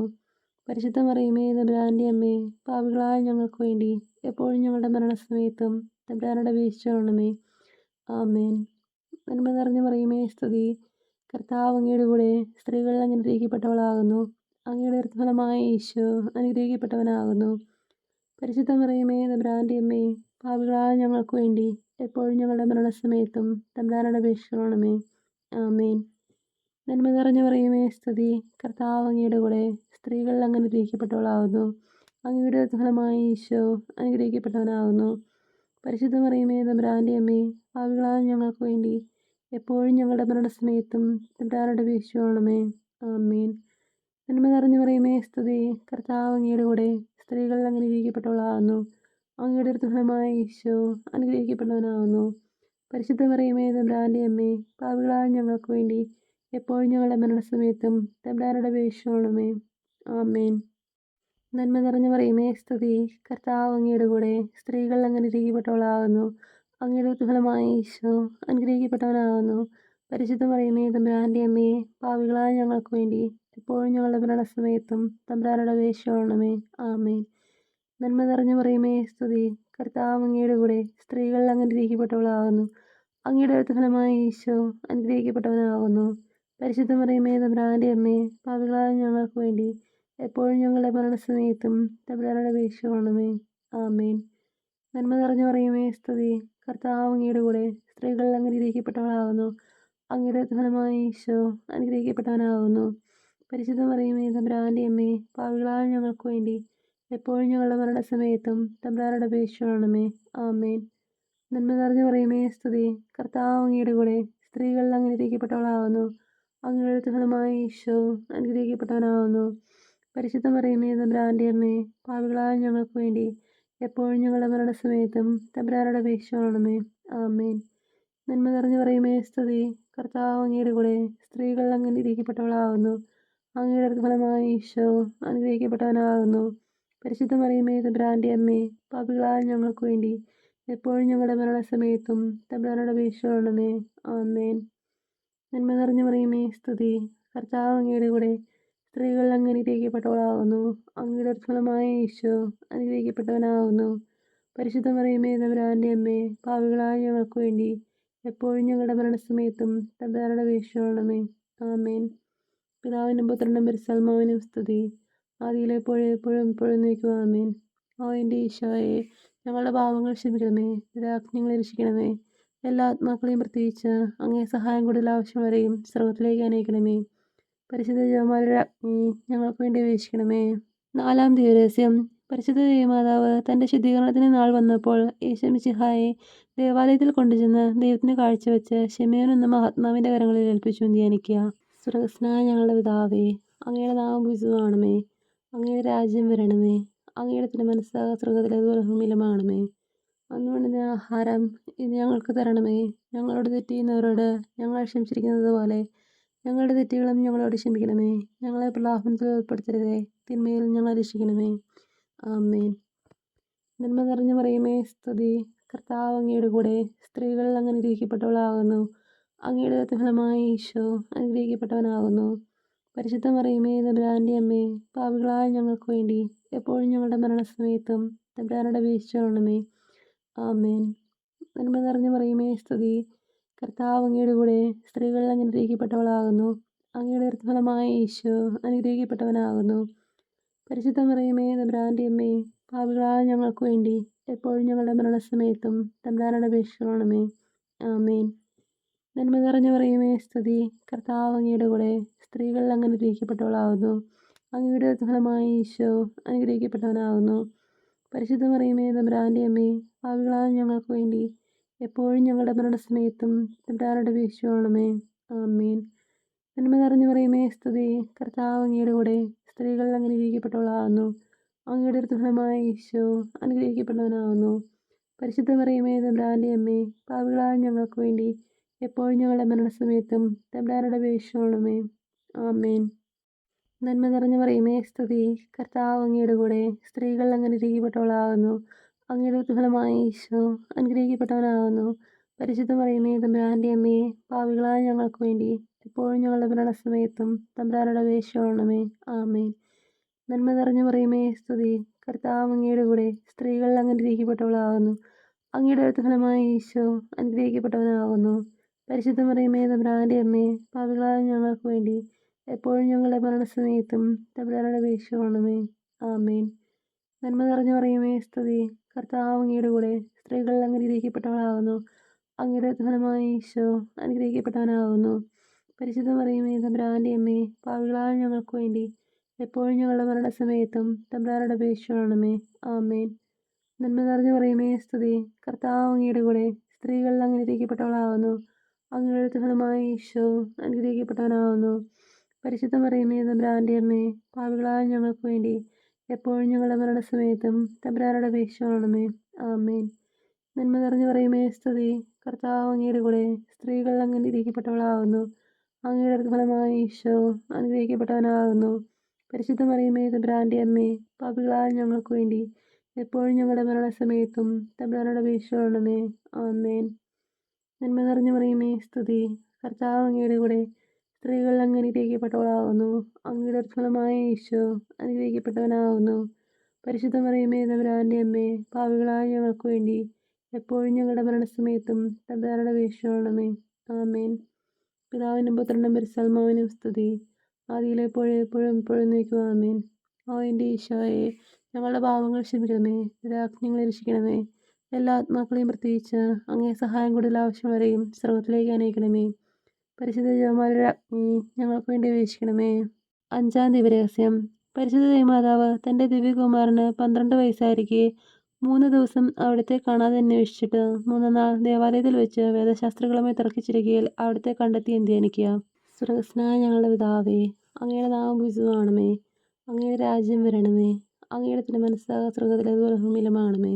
പരിശുദ്ധ മറിയമേ തമ്പുരാൻ്റെ അമ്മേ, പാപികളായ ഞങ്ങൾക്ക് വേണ്ടി എപ്പോഴും ഞങ്ങളുടെ മരണസമയത്തും തമ്പുരാനോട് അപേക്ഷിച്ചുകൊള്ളണമേ. ആമേൻ. നന്മ നിറഞ്ഞു മറിയമേ സ്തുതി, കർത്താവ് അങ്ങയുടെ കൂടെ, സ്ത്രീകൾ അങ്ങ് അനുഗ്രഹിക്കപ്പെട്ടവളാകുന്നു. അങ്ങയുടെ ഫലമായ ഈശോ അനുഗ്രഹിക്കപ്പെട്ടവനാകുന്നു. പരിശുദ്ധ മറിയമേ തമ്പുരാൻ്റെ അമ്മേ, പാപികളായ ഞങ്ങൾക്ക് വേണ്ടി എപ്പോഴും ഞങ്ങളുടെ മരണസമയത്തും തമ്പുരാനോട് അപേക്ഷിച്ചുകൊള്ളണമേ. ആമേൻ. നന്മ നിറഞ്ഞു മറിയമേ സ്തുതി, കർത്താവ് അങ്ങയുടെ കൂടെ, സ്ത്രീകൾ അങ്ങ് അനുഗ്രഹിക്കപ്പെട്ടവളാകുന്നു. അങ്ങയുടെ ഫലമായ ഈശോ അനുഗ്രഹിക്കപ്പെട്ടവനാകുന്നു. പരിശുദ്ധ മറിയമേ തമ്പുരാൻ്റെ അമ്മേ, പാപികളായ ഞങ്ങൾക്ക് വേണ്ടി എപ്പോഴും ഞങ്ങളുടെ മരണസമയത്തും തമ്പുരാനോട് അപേക്ഷിച്ചുകൊള്ളണമേ. ആമേൻ. നന്മ നിറഞ്ഞു മറിയമേ സ്തുതി, കർത്താവ് അങ്ങയുടെ കൂടെ, സ്ത്രീകൾ അങ്ങ് അനുഗ്രഹിക്കപ്പെട്ടവളാകുന്നു. അങ്ങയുടെ ഫലമായ ഈശോ അനുഗ്രഹിക്കപ്പെട്ടവനാകുന്നു. പരിശുദ്ധ മറിയമേ തമ്പുരാൻ്റെ അമ്മേ, പാപികളായ ഞങ്ങൾക്ക് വേണ്ടി എപ്പോഴും ഞങ്ങളുടെ മരണസമയത്തും തമ്പുരാനോട് അപേക്ഷിച്ചുകൊള്ളണമേ. ആമേൻ. നന്മ നിറഞ്ഞു മറിയമേ സ്തുതി, കർത്താവ് അങ്ങയുടെ കൂടെ, സ്ത്രീകൾ അങ്ങ് അനുഗ്രഹിക്കപ്പെട്ടവളാകുന്നു. അങ്ങയുടെ ഫലമായ ഈശോ അനുഗ്രഹിക്കപ്പെട്ടവനാകുന്നു. പരിശുദ്ധ മറിയമേ തമ്പുരാൻ്റെ അമ്മേ, പാപികളായ ഞങ്ങൾക്ക് വേണ്ടി എപ്പോഴും ഞങ്ങളുടെ മരണസമയത്തും തമ്പുരാനോട് അപേക്ഷിച്ചുകൊള്ളണമേ. ആമേൻ. നന്മ നിറഞ്ഞു മറിയമേ സ്തുതി, കർത്താവ് അങ്ങയുടെ കൂടെ, സ്ത്രീകൾ അങ്ങ് അനുഗ്രഹിക്കപ്പെട്ടവളാകുന്നു. അങ്ങയുടെ ഫലമായ ഈശോ അനുഗ്രഹിക്കപ്പെട്ടവനാകുന്നു. പരിശുദ്ധ മറിയമേ തമ്പുരാൻ്റെ അമ്മേ, പാപികളായ ഞങ്ങൾക്ക് വേണ്ടി എപ്പോഴും ഞങ്ങളുടെ മരണസമയത്തും തമ്പുരാനോട് അപേക്ഷിച്ചുകൊള്ളണമേ. ആമേൻ. നന്മ നിറഞ്ഞു മറിയമേ സ്തുതി, കർത്താവ് അങ്ങയുടെ കൂടെ, സ്ത്രീകൾ അങ്ങ് അനുഗ്രഹിക്കപ്പെട്ടവളാകുന്നു. അങ്ങയുടെ ഫലമായ ഈശോ അനുഗ്രഹിക്കപ്പെട്ടവനാകുന്നു. പരിശുദ്ധ മറിയമേ തമ്പുരാൻ്റെ അമ്മേ, പാപികളായ ഞങ്ങൾക്ക് വേണ്ടി എപ്പോഴും ഞങ്ങളുടെ മരണസമയത്തും തമ്പുരാനോട് അപേക്ഷിച്ചുകൊള്ളണമേ. ആമേൻ. നന്മ നിറഞ്ഞു മറിയമേ സ്തുതി, കർത്താവ് അങ്ങയുടെ കൂടെ, സ്ത്രീകൾ അങ്ങ് അനുഗ്രഹിക്കപ്പെട്ടവളാകുന്നു. അങ്ങയുടെ ഫലമായ ഈശോ അനുഗ്രഹിക്കപ്പെട്ടവനാകുന്നു. പരിശുദ്ധ മറിയമേ തമ്പുരാൻ്റെ അമ്മേ, പാപികളായ ഞങ്ങൾക്ക് വേണ്ടി എപ്പോഴും ഞങ്ങളുടെ മരണസമയത്തും തമ്പുരാനോട് അപേക്ഷിച്ചുകൊള്ളണമേ. ആമേൻ. നന്മ നിറഞ്ഞു മറിയമേ സ്തുതി, കർത്താവ് അങ്ങയുടെ കൂടെ, സ്ത്രീകൾ അങ്ങ് അനുഗ്രഹിക്കപ്പെട്ടവളാകുന്നു. അങ്ങയുടെ ഫലമായ ഈശോ അനുഗ്രഹിക്കപ്പെട്ടവനാകുന്നു. പരിശുദ്ധ മറിയമേ തമ്പുരാൻ്റെ അമ്മേ, പാപികളായ ഞങ്ങൾക്ക് വേണ്ടി എപ്പോഴും ഞങ്ങളുടെ മരണസമയത്തും തമ്പുരാനോട് അപേക്ഷിച്ചുകൊള്ളണമേ. ആമേൻ. നന്മ നിറഞ്ഞു മറിയമേ സ്തുതി, കർത്താവ് അങ്ങയുടെ കൂടെ, സ്ത്രീകൾ അങ്ങ് അനുഗ്രഹിക്കപ്പെട്ടവളാകുന്നു. അങ്ങയുടെ ഫലമായ ഈശോ അനുഗ്രഹിക്കപ്പെട്ടവനാകുന്നു. പരിശുദ്ധ മറിയമേ തമ്പുരാൻ്റെ അമ്മേ, പാപികളായ ഞങ്ങൾക്ക് വേണ്ടി എപ്പോഴും ഞങ്ങളുടെ മരണസമയത്തും തമ്പുരാനോട് അപേക്ഷിച്ചുകൊള്ളണമേ. ആമേൻ. പിതാവിനും പുത്രനും പരിശുദ്ധാത്മാവിനും സ്തുതി, ആദിയിലെ പോലെ എപ്പോഴും എപ്പോഴും നീക്കുക ആമേൻ. ഓ എൻ്റെ ഈശോയെ, ഞങ്ങളുടെ പാവങ്ങൾ ക്ഷമിക്കണമേ, രാജ്ഞങ്ങളെ രക്ഷിക്കണമേ. എല്ലാ ആത്മാക്കളെയും പ്രത്യേകിച്ച് അങ്ങേ സഹായം കൂടുതൽ ആവശ്യമുള്ളവരെയും സ്വർഗത്തിലേക്ക് അനയിക്കണമേ. പരിശുദ്ധ ജപമാലയുടെ രാജ്ഞി ഞങ്ങൾക്ക് വേണ്ടി അപേക്ഷിക്കണമേ. നാലാം ദിവരഹസ്യം. പരിശുദ്ധ ദൈവമാതാവ് തൻ്റെ ശുദ്ധീകരണത്തിന് നാൾ വന്നപ്പോൾ യേശു മിശിഹായെ ദേവാലയത്തിൽ കൊണ്ടുചെന്ന് ദൈവത്തിന് കാഴ്ചവെച്ച് ശിമെയോൻ എന്ന മഹാത്മാവിൻ്റെ കരങ്ങളിൽ ഏൽപ്പിച്ചു ധ്യാനിക്കുക. സ്വർഗസ്നായ ഞങ്ങളുടെ പിതാവേ, അങ്ങയുടെ നാമം പൂജിതമാകണമേ, അങ്ങയുടെ രാജ്യം വരണമേ, അങ്ങയുടെ തിരുമനസ്സ് സ്വർഗത്തിലേതുപോലെ ഭൂമിയിലുമാകണമേ. അന്ന് വേണ്ടുന്ന ആഹാരം ഇന്ന് ഞങ്ങൾക്ക് തരണമേ. ഞങ്ങളോട് തെറ്റ് ചെയ്യുന്നവരോട് ഞങ്ങൾ ക്ഷമിച്ചിരിക്കുന്നത് പോലെ ഞങ്ങളുടെ തെറ്റുകളും ഞങ്ങളോട് ക്ഷമിക്കണമേ. ഞങ്ങളെ പ്രലോഭനത്തിൽ ഉൾപ്പെടുത്തരുതേ, തിന്മയിൽ ഞങ്ങളെ രക്ഷിക്കണമേ. ആമേൻ. നന്മ നിറഞ്ഞു മറിയമേ സ്തുതി, കർത്താവ് അങ്ങയുടെ കൂടെ, സ്ത്രീകൾ അങ്ങ് അനുഗ്രഹിക്കപ്പെട്ടവളാകുന്നു. അങ്ങയുടെ ഫലമായ ഈശോ അനുഗ്രഹിക്കപ്പെട്ടവനാകുന്നു. പരിശുദ്ധ മറിയമേ തമ്പുരാൻ്റെ അമ്മേ, പാപികളായ ഞങ്ങൾക്ക് വേണ്ടി എപ്പോഴും ഞങ്ങളുടെ മരണസമയത്തും തമ്പുരാനോട് അപേക്ഷിച്ചുകൊള്ളണമേ. ആമേൻ. നന്മ നിറഞ്ഞു മറിയമേ സ്തുതി, കർത്താവ് അങ്ങയുടെ കൂടെ, സ്ത്രീകൾ അങ്ങ് അനുഗ്രഹിക്കപ്പെട്ടവളാകുന്നു. അങ്ങയുടെ ഫലമായ ഈശോ അനുഗ്രഹിക്കപ്പെട്ടവനാകുന്നു. പരിശുദ്ധ മറിയമേ തമ്പുരാൻ്റെ അമ്മേ, പാപികളായ ഞങ്ങൾക്ക് വേണ്ടി എപ്പോഴും ഞങ്ങളുടെ മരണസമയത്തും തമ്പുരാനോട് അപേക്ഷിക്കണമേ. ആമേൻ. നന്മ നിറഞ്ഞ മറിയമേ സ്തുതി, കർത്താവ് അങ്ങയുടെ കൂടെ സ്ത്രീകൾ അങ്ങ് അനുഗ്രഹിക്കപ്പെട്ടവളാകുന്നു. അങ്ങയുടെ ഫലമായി ഈശോ അനുഗ്രഹിക്കപ്പെട്ടവനാകുന്നു. പരിശുദ്ധ മറിയമേ തമ്പുരാൻ്റെ അമ്മേ, പാപികളായ ഞങ്ങൾക്ക് വേണ്ടി എപ്പോഴും ഞങ്ങളുടെ മരണസമയത്തും തമ്പുരാനോട് അപേക്ഷിക്കണമേ. ആമേൻ. നന്മ നിറഞ്ഞ മറിയമേ സ്തുതി, കർത്താവ് അങ്ങയുടെ കൂടെ സ്ത്രീകൾ അങ്ങ് അനുഗ്രഹിക്കപ്പെട്ടവളാകുന്നു. അങ്ങയുടെ ഫലമായി ഈശോ അനുഗ്രഹിക്കപ്പെട്ടവനാകുന്നു. പരിശുദ്ധ മറിയമേ തമ്പുരാൻ്റെ അമ്മേ, പാപികളായ ഞങ്ങൾക്ക് വേണ്ടി എപ്പോഴും ഞങ്ങളുടെ മരണസമയത്തും തമ്പുരാനോട് അപേക്ഷിക്കണമേ. ആമേൻ. നന്മ നിറഞ്ഞ മറിയമേ സ്തുതി, കർത്താവ് അങ്ങയുടെ കൂടെ സ്ത്രീകൾ അങ്ങ് അനുഗ്രഹിക്കപ്പെട്ടവളാകുന്നു. അങ്ങയുടെ ഫലമായി ഈശോ അനുഗ്രഹിക്കപ്പെട്ടവനാകുന്നു. പരിശുദ്ധ മറിയമേ തമ്പുരാൻ്റെ അമ്മേ, പാപികളായ ഞങ്ങൾക്ക് വേണ്ടി എപ്പോഴും ഞങ്ങളുടെ മരണസമയത്തും തമ്പുരാനോട് അപേക്ഷിക്കണമേ. ആമേൻ. നന്മ നിറഞ്ഞ മറിയമേ സ്തുതി, കർത്താവ് അങ്ങയുടെ കൂടെ സ്ത്രീകൾ അങ്ങ് അനുഗ്രഹിക്കപ്പെട്ടവളാകുന്നു. അങ്ങയുടെ ഫലമായി ഈശോ അനുഗ്രഹിക്കപ്പെട്ടവനാകുന്നു. പരിശുദ്ധ മറിയമേ തമ്പുരാൻ്റെ അമ്മേ, പാപികളായ ഞങ്ങൾക്ക് വേണ്ടി എപ്പോഴും ഞങ്ങളുടെ മരണസമയത്തും തമ്പുരാനോട് അപേക്ഷിക്കണമേ. ആമേൻ. നന്മ നിറഞ്ഞ മറിയമേ സ്തുതി, കർത്താവ് അങ്ങയുടെ കൂടെ സ്ത്രീകൾ അങ്ങ് അനുഗ്രഹിക്കപ്പെട്ടവളാകുന്നു. അങ്ങയുടെ ഫലമായി ഈശോ അനുഗ്രഹിക്കപ്പെട്ടവനാകുന്നു. പരിശുദ്ധ മറിയമേ തമ്പുരാൻ്റെ അമ്മേ, പാപികളായ ഞങ്ങൾക്ക് വേണ്ടി എപ്പോഴും ഞങ്ങളുടെ മരണസമയത്തും തമ്പുരാനോട് അപേക്ഷിക്കണമേ. ആമേൻ. നന്മ നിറഞ്ഞ മറിയമേ സ്തുതി, കർത്താവ് അങ്ങയുടെ കൂടെ സ്ത്രീകൾ അങ്ങ് അനുഗ്രഹിക്കപ്പെട്ടവളാകുന്നു. അങ്ങയുടെ ഫലമായി ഈശോ അനുഗ്രഹിക്കപ്പെട്ടവനാകുന്നു. പരിശുദ്ധ മറിയമേ തമ്പുരാൻ്റെ അമ്മേ, പാപികളായ ഞങ്ങൾക്ക് വേണ്ടി എപ്പോഴും ഞങ്ങളുടെ മരണസമയത്തും തമ്പുരാനോട് അപേക്ഷിക്കണമേ. ആമേൻ. നന്മ നിറഞ്ഞ മറിയമേ സ്തുതി, കർത്താവ് അങ്ങയുടെ കൂടെ സ്ത്രീകൾ അങ്ങ് അനുഗ്രഹിക്കപ്പെട്ടവളാകുന്നു. അങ്ങയുടെ ഫലമായി ഈശോ അനുഗ്രഹിക്കപ്പെട്ടവനാകുന്നു. പരിശുദ്ധ മറിയമേ തമ്പുരാൻ്റെ അമ്മേ, പാപികളായ ഞങ്ങൾക്ക് വേണ്ടി എപ്പോഴും ഞങ്ങളുടെ മരണസമയത്തും തമ്പുരാനോട് അപേക്ഷിക്കണമേ. ആമേൻ. നന്മ നിറഞ്ഞ മറിയമേ സ്തുതി, കർത്താവ് അങ്ങയുടെ കൂടെ സ്ത്രീകൾ അങ്ങ് അനുഗ്രഹിക്കപ്പെട്ടവളാകുന്നു. അങ്ങയുടെ ഫലമായ ഈശോ അനുഗ്രഹിക്കപ്പെട്ടവനാകുന്നു. പരിശുദ്ധ മറിയമേ തമ്പുരാൻ്റെ അമ്മേ, പാപികളായ ഞങ്ങൾക്ക് വേണ്ടി എപ്പോഴും ഞങ്ങളുടെ മരണസമയത്തും തമ്പുരാനോട് അപേക്ഷിക്കണമേ. ആമേൻ. പിതാവിനും പുത്രനും പരിശുദ്ധാത്മാവിനും സ്തുതി, ആദിയിലെപ്പോഴും എപ്പോഴും എപ്പോഴും നീക്കുക. ആമേൻ. ഓ എൻ്റെ ഈശോയെ, ഞങ്ങളുടെ പാപങ്ങൾ ക്ഷമിക്കണമേ, രാജ്ഞങ്ങളെ രക്ഷിക്കണമേ. എല്ലാ ആത്മാക്കളെയും പ്രത്യേകിച്ച് അങ്ങേ സഹായം കൂടുതൽ ആവശ്യമുള്ളവരെയും സ്വർഗത്തിലേക്ക് അനയിക്കണമേ. പരിശുദ്ധ ജപമാലയുടെ അഗ്നി ഞങ്ങൾക്ക് വേണ്ടി അപേക്ഷിക്കണമേ. 5-ാം ദിവരഹസ്യം. പരിശുദ്ധ ദേവമാതാവ് തൻ്റെ ദിവ്യകുമാരന് 12 വയസ്സായിരിക്കെ 3 ദിവസം അവിടുത്തെ കാണാതെ അന്വേഷിച്ചിട്ട് 3-ാം നാൾ ദേവാലയത്തിൽ വെച്ച് വേദശാസ്ത്രികളുമായി തർക്കിച്ചിരിക്കയിൽ അവിടുത്തെ കണ്ടെത്തി ധ്യാനിക്കുക. സ്വർഗസ്നായ ഞങ്ങളുടെ പിതാവേ, അങ്ങയുടെ നാമം പൂജിതമാകണമേ. അങ്ങയുടെ രാജ്യം വരണമേ. അങ്ങയുടെ തിരുമനസ്സ് സ്വർഗത്തിലേതുപോലെ ഭൂമിയിലുമാകണമേ.